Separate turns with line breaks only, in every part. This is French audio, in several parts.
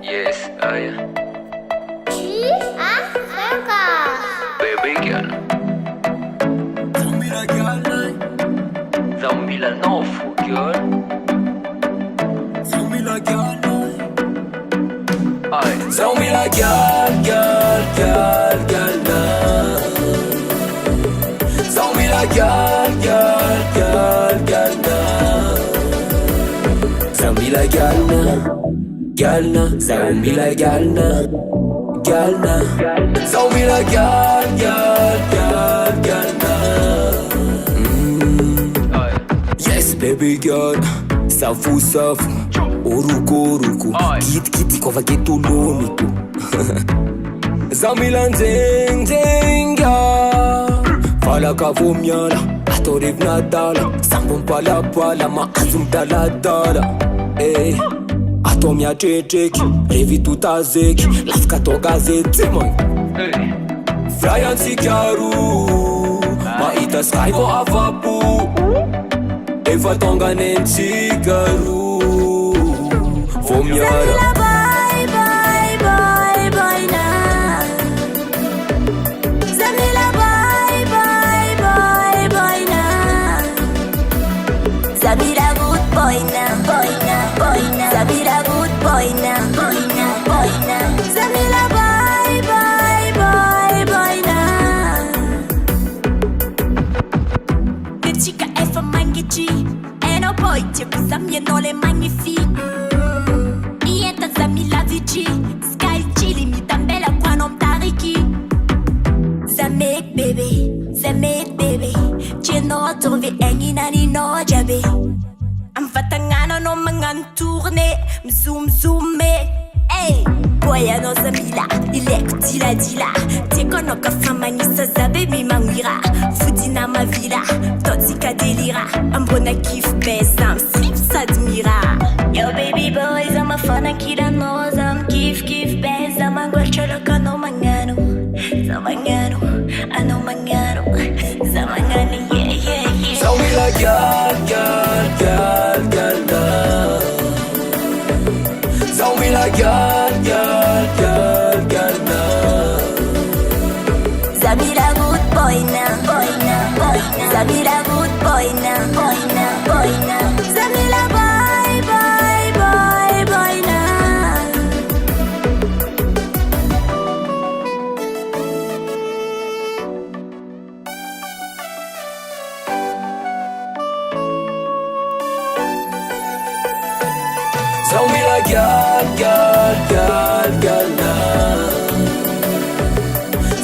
Yes, I baby girl. Zombie la nofu girl.
Zombie la girl.
Aye.
Zombie la girl now. Zombie la girl now. Zombie la girl now. Zombie la girl now. Zombie la girl now.
Aye.
Yes baby girl, safu uruku kiti kova ketuloniku Zamila nzenga fala kavumyala atoriv nadala sambon pala maazum daladala atomia checheki revi tutazeki lafka togazetimon
Hey.
Frayan sikaru maita skyvo avapu Eva tonga nensigaru Fomyara
Bye now. Zamila bye now. Zamila good boy now. Zamila good boy now. Zamila bye now. The chica è fa mangici e no poi c'è questa mia nole magnifique. Niente Zamila vici, sky chili mi tambela qua non tariki. Zamek baby, c'è no trovi engi nani no jabe. Am fatangana no mangan tourne, zoom hey. Boya no Zamila, il est dila. T'es kono ka famani sa zabe mi mangira. Fudina ma villa, toxica delira. Ambona kif besam, slip s'admira. Yo baby boys, I'm a fun killer knows I'm kif bez. I'm a guacholo kano mangano. Zamangano, ano mangano. Zamangano, yeah.
Zamila girl now Zamila girl now
Zamila good boy now. Zamila good boy now. Zamila bye now.
Zamila girl now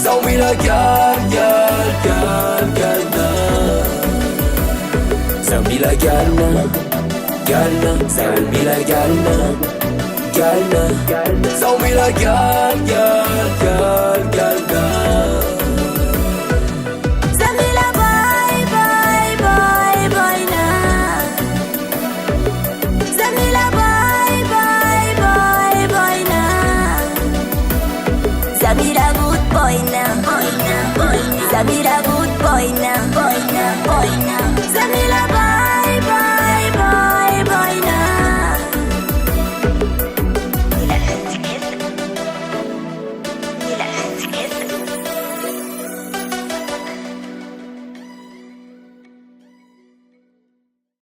Zamila girl now Zamila girl now Zamila girl now Zamila girl now
Zamila bye now. Zamila bye now. Zamila good boy now. Zamila